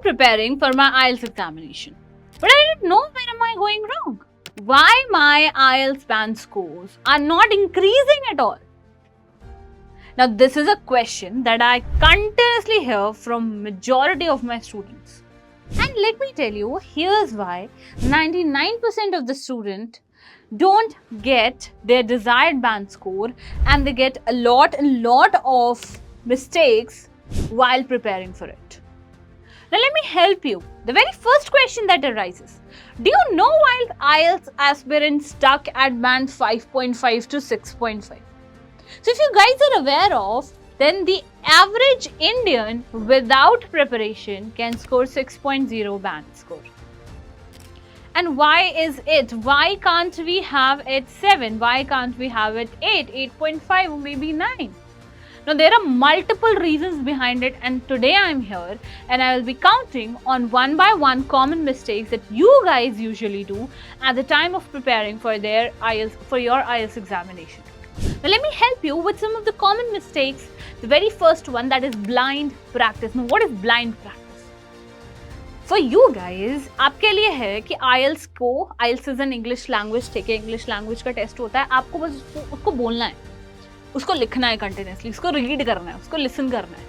preparing for my IELTS examination, but I didn't know where am I going wrong. Why my IELTS band scores are not increasing at all. Now this is a question that I continuously hear from majority of my students. And let me tell you, here's why 99% of the student don't get their desired band score and they get a lot of mistakes while preparing for it. Now let me help you. The very first question that arises, do you know why IELTS aspirants stuck at band 5.5 to 6.5? So if you guys are aware of, then the average Indian without preparation can score 6.0 band score. And why is it? Why can't we have it 7? Why can't we have it 8, 8.5 or maybe 9? Now there are multiple reasons behind it, and today I'm here and I will be counting on one by one common mistakes that you guys usually do at the time of preparing for your IELTS examination. Now let me help you with some of the common mistakes. The very first one, that is blind practice. Now what is blind practice? For you guys, आपके लिए है कि IELTS is an English language, ठीक है, English language का test होता है, आपको बस उसको बोलना है, उसको लिखना है कंटिन्यूसली, उसको रीड करना है, उसको लिसन करना है.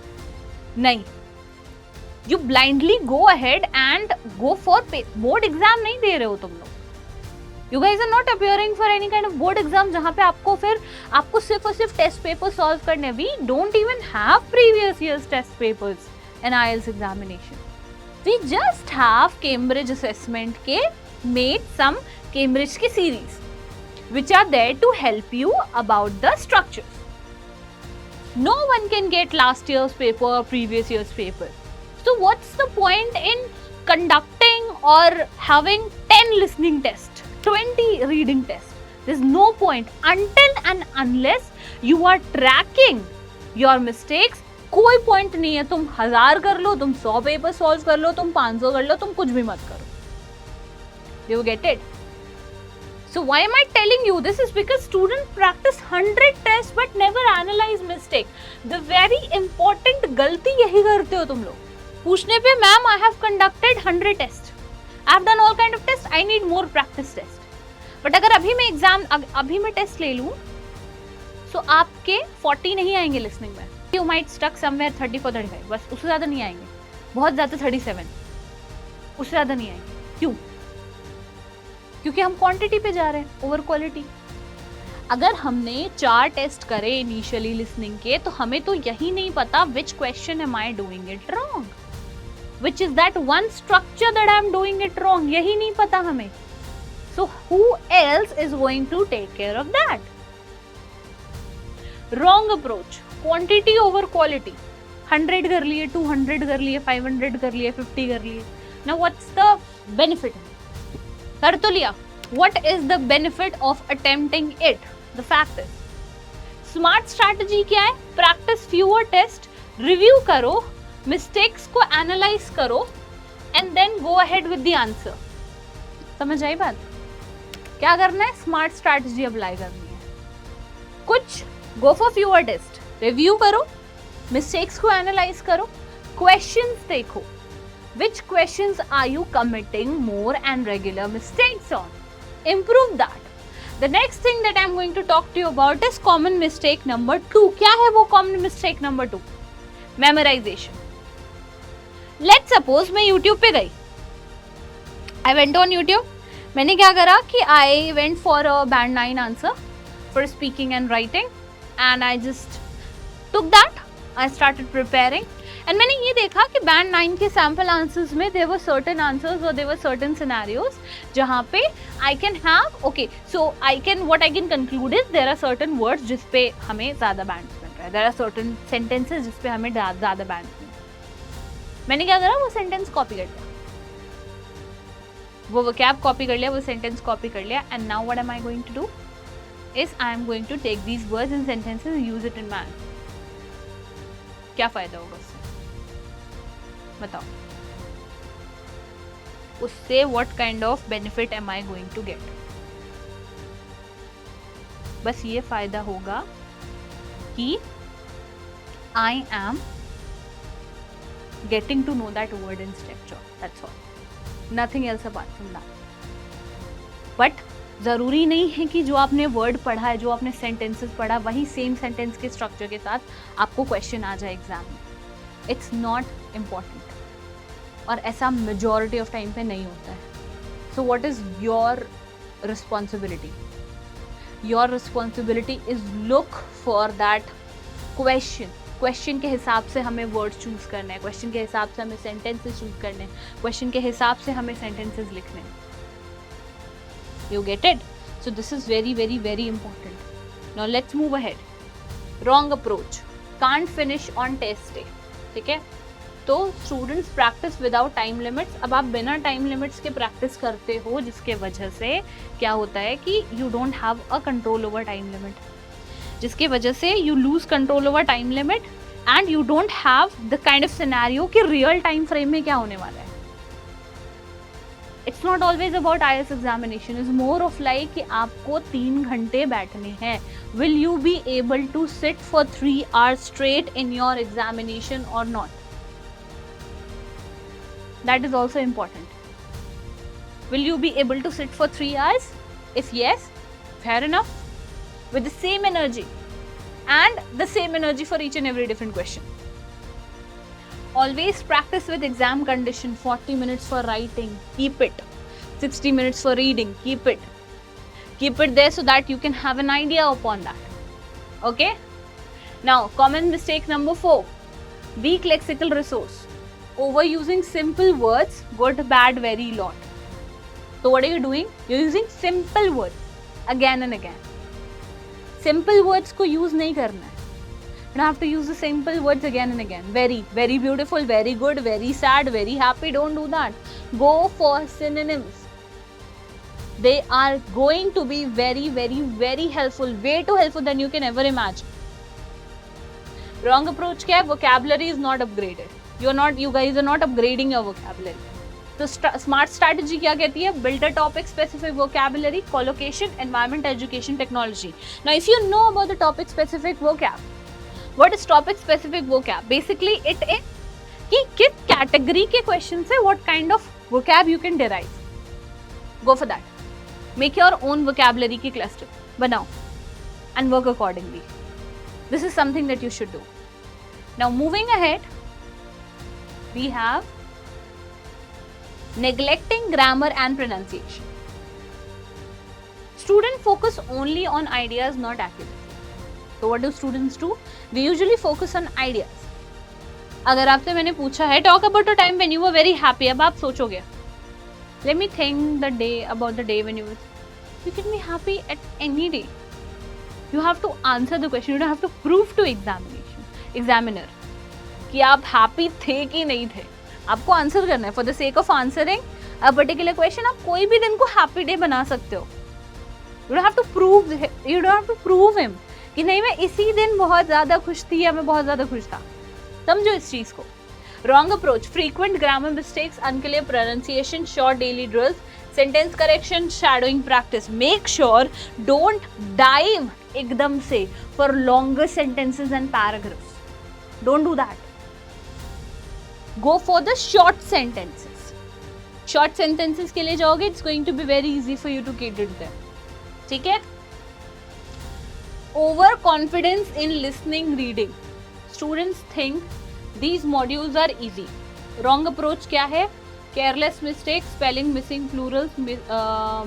नहीं, you blindly go ahead and go for board exam नहीं दे रहे हो तुम लोग. You guys are not appearing for any kind of board exam जहाँ पे आपको सिर्फ और सिर्फ टेस्ट पेपर सॉल्व करने. We don't even have previous year's test papers in IELTS examination. We just have Cambridge assessment के made some Cambridge के series which are there to help you about the structures. No one can get last year's paper or previous year's paper. So what's the point in conducting or having 10 listening tests, 20 reading tests? There's no point until and unless you are tracking your mistakes. कोई point नहीं है, तुम 1000 कर लो, तुम 100 paper solve कर लो, तुम 500 कर लो, तुम कुछ भी मत करो. You get it? So why am I telling you this? Is because students practice 100 tests but never analyze mistake. The very important गलती यही करते हो तुम लोग. पूछने पे ma'am I have conducted 100 tests, I have done all kind of tests, I need more practice test. But अगर अभी मैं टेस्ट ले लूँ, so आपके 40 नहीं आएंगे लिसनिंग में. You might stuck somewhere 34, 35, बस उससे ज़्यादा नहीं आएंगे. बहुत ज़्यादा 37, उससे ज़्यादा नहीं आएंगे. क्यों? क्योंकि हम क्वांटिटी पे जा रहे हैं, ओवर क्वालिटी. अगर हमने 4 टेस्ट करे इनिशियली लिसनिंग के, तो हमें तो यही नहीं पता which question am I doing it wrong, which is that one structure that I am doing it wrong, यही नहीं पता हमें. So who else is going to take care of that? Wrong approach. Quantity over quality. 100 कर लिए, 200 कर लिए, 500 कर लिए, 50 कर लिए. Now what's the benefit? कर तो लिया. What is the benefit of attempting it? The fact is, smart strategy क्या है? Practice fewer test, review करो, mistakes को analyze करो, and then go ahead with the answer. समझ आई बात? क्या करना है? Smart strategy apply करनी है. कुछ go for fewer test, review करो, mistakes को analyze करो, questions देखो. Which questions are you committing more and regular mistakes on? Improve that. The next thing that I am going to talk to you about is common mistake number 2. क्या है वो common mistake number 2? Memorization. Let's suppose मैं YouTube पे गई. I went on YouTube. मैंने क्या करा कि I went for a band 9 answer for speaking and writing, and I just took that. I started preparing. And मैंने ये देखा कि band 9 के sample answers में there were certain answers or there were certain scenarios जहाँ पे I can have, okay, so what I can conclude is there are certain words जिस पे हमें ज़्यादा bands मिल रहा है, there are certain sentences जिस पे हमें ज़्यादा bands मिल रहा है. मैंने क्या करा, वो sentence copy कर लिया, वो vocab copy कर लिया, वो sentence copy कर लिया. And now what am I going to do is I am going to take these words and sentences and use it in my answer. क्या फायदा होगा उससे बताओ? उससे what kind of benefit am I going to get? बस ये फायदा होगा कि I am getting to know that word in structure. That's all. Nothing else apart from that. But ज़रूरी नहीं है कि जो आपने वर्ड पढ़ा है, जो आपने सेंटेंसेस पढ़ा, वही सेम सेंटेंस के स्ट्रक्चर के साथ आपको क्वेश्चन आ जाए एग्जाम में. इट्स नॉट इम्पॉर्टेंट, और ऐसा मेजॉरिटी ऑफ टाइम पे नहीं होता है. So what is your responsibility? Your responsibility is look for that question के हिसाब से हमें वर्ड चूज करना है, क्वेश्चन के हिसाब से हमें सेंटेंसेस चूज करने हैं, क्वेश्चन के हिसाब से हमें सेंटेंसेस लिखने हैं. You get it? So this is very, very, very important. Now let's move ahead. Wrong approach. Can't finish on test day. ठीक है? तो students practice without time limits. अब आप बिना टाइम लिमिट्स के प्रैक्टिस करते हो, जिसके वजह से क्या होता है कि you don't have a control over time limit, जिसके वजह से you lose control over time limit and you don't have the kind of scenario कि रियल टाइम फ्रेम में क्या होने वाला है. It's not always about IELTS examination, is more of like कि आपको 3 घंटे बैठने हैं. Will you be able to sit for 3 hours straight in your examination और not? That is also important. Will you be able to sit for 3 hours? If yes, fair enough, with the same energy and the same energy for each and every different question. Always practice with exam condition. 40 minutes for writing, keep it. 60 minutes for reading, keep it. Keep it there so that you can have an idea upon that. Okay? Now, common mistake number 4. Weak lexical resource. Overusing simple words, good, bad, very, lot. So what are you doing? You're using simple words again and again. Simple words को use नहीं करना है. You don't have to use the simple words again and again. Very, very beautiful, very good, very sad, very happy. Don't do that. Go for synonyms. They are going to be very, very, very helpful. Way too helpful than you can ever imagine. Wrong approach क्या है? Vocabulary is not upgraded. You guys are not upgrading your vocabulary. तो smart strategy क्या कहती है? Build a topic specific vocabulary, collocation, environment, education, technology. Now if you know about the topic specific vocab, what is topic specific vocab? Basically it is कि किस category के question से what kind of vocab you can derive. Go for that. Make your own vocabulary की cluster बनाओ and work accordingly. This is something that you should do. Now moving ahead, we have neglecting grammar and pronunciation. Students focus only on ideas, not accuracy. So what do students do? They usually focus on ideas. अगर आपसे मैंने पूछा है talk about a time when you were very happy, अब आप सोचोगे let me think about the day when you can be happy at any day. You have to answer the question. You don't have to prove to examiner कि आप happy थे कि नहीं थे. आपको आंसर करना है. For the sake of answering a particular question आप कोई भी दिन को हैप्पी डे बना सकते हो. You don't have to prove him कि नहीं मैं इसी दिन बहुत ज़्यादा खुश थी या मैं बहुत ज़्यादा खुश था. समझो इस चीज़ को. Wrong approach, frequent grammar mistakes, unclear pronunciation, short daily drills, sentence correction, shadowing practice. Make sure don't dive एकदम से for longer sentences and paragraphs. Don't do that. Go for the short sentences. Short sentences के लिए जाओगे, it's going to be very easy for you to cater to them. ठीक है? Over confidence in listening, reading. Students think these modules are easy. Wrong approach क्या है? Careless mistakes, spelling, missing plurals,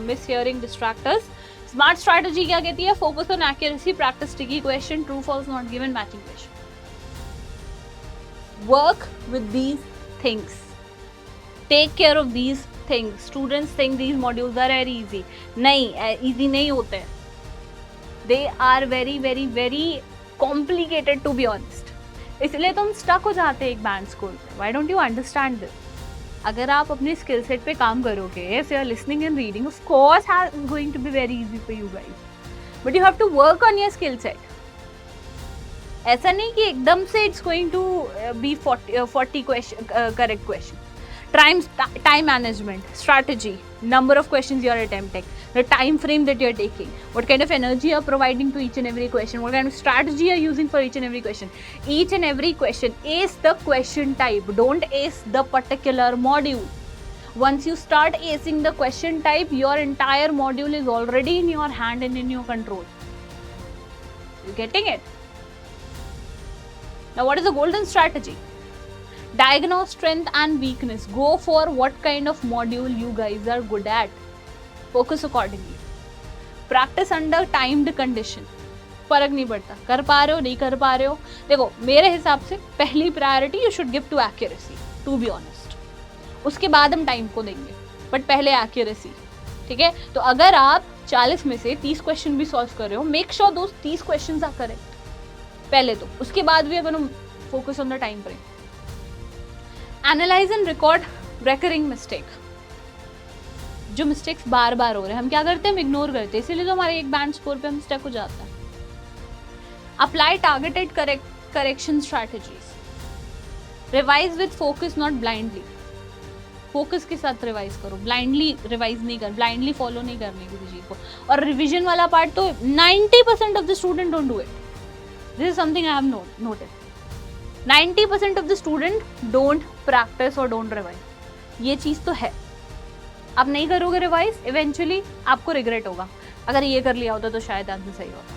mishearing, distractors. Smart strategy क्या कहती है? Focus on accuracy, practice tricky question, true, false, not given, matching question. Work with these things. Take care of these things. Students think these modules are very easy. नहीं, easy नहीं होते. They are very, very, very complicated to be honest. इसलिए तुम stuck हो जाते एक band school में. Why don't you understand this? अगर आप अपने skill set पे काम करोगे, if you are listening and reading, of course it's going to be very easy for you guys. But you have to work on your skill set. ऐसा नहीं कि एकदम से it's going to be 40 correct question. Time management, strategy, number of questions you are attempting, the time frame that you're taking, what kind of energy you're providing to each and every question, what kind of strategy you're using for each and every question. Each and every question, ace the question type, don't ace the particular module. Once you start acing the question type, your entire module is already in your hand and in your control. You getting it? Now, what is the golden strategy? Diagnose strength and weakness. Go for what kind of module you guys are good at. Focus accordingly. Practice under timed condition. फर्क नहीं पड़ता, कर पा रहे हो नहीं कर पा रहे हो. देखो मेरे हिसाब से पहली priority you should give to accuracy, to be honest. उसके बाद हम टाइम को देंगे, बट पहले एक्यूरेसी. ठीक है, तो अगर आप 40 में से 30 क्वेश्चन भी सॉल्व कर रहे हो, make sure those 30 questions are correct पहले तो. उसके बाद भी अगर हम focus on the time frame. Analyse and record recurring mistake. जो मिस्टेक्स बार बार हो रहे हैं, हम क्या करते हैं, हम इग्नोर करते हैं, इसीलिए तो हमारे एक बैंड स्कोर पे हम स्टक हो जाता है. Apply targeted correction strategies. Revise with focus, not blindly. Focus के साथ रिवाइज करो, ब्लाइंडली रिवाइज नहीं कर, ब्लाइंडली फॉलो नहीं करनी किसी चीज को. और रिविजन वाला पार्ट तो 90% of the student don't do it. This is something I have noted. 90% of the student don't practice और डोंट रिवाइज. ये चीज तो है. आप नहीं करोगे रिवाइज, इवेंचुअली आपको रिग्रेट होगा. अगर ये कर लिया होता तो शायद आंसर सही होता.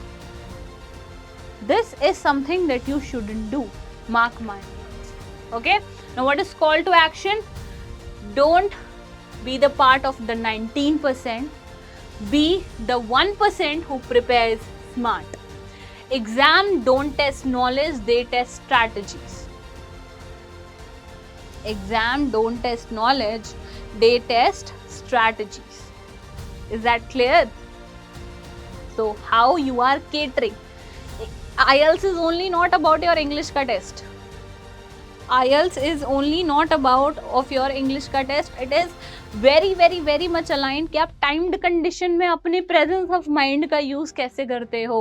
This is something that you shouldn't do. Mark my words. Okay, now what is call to action? Don't be the part of the 19%. Be the 1% who prepares smart. Exam don't test knowledge, they test strategies. Exam don't test knowledge, they test strategies. Is that clear? So how you are catering? IELTS is only not about your English ka test. IELTS is only not about of your English का test. It is very very very much aligned कि आप timed condition में अपने presence of mind का use कैसे करते हो.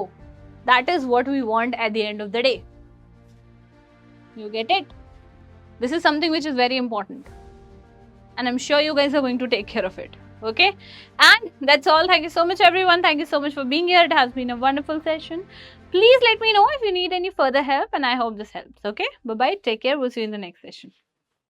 That is what we want at the end of the day. You get it? This is something which is very important, and I'm sure you guys are going to take care of it. Okay, and that's all. Thank you so much everyone. Thank you so much for being here. It has been a wonderful session. Please let me know if you need any further help, and I hope this helps. Okay, bye bye, take care, we'll see you in the next session.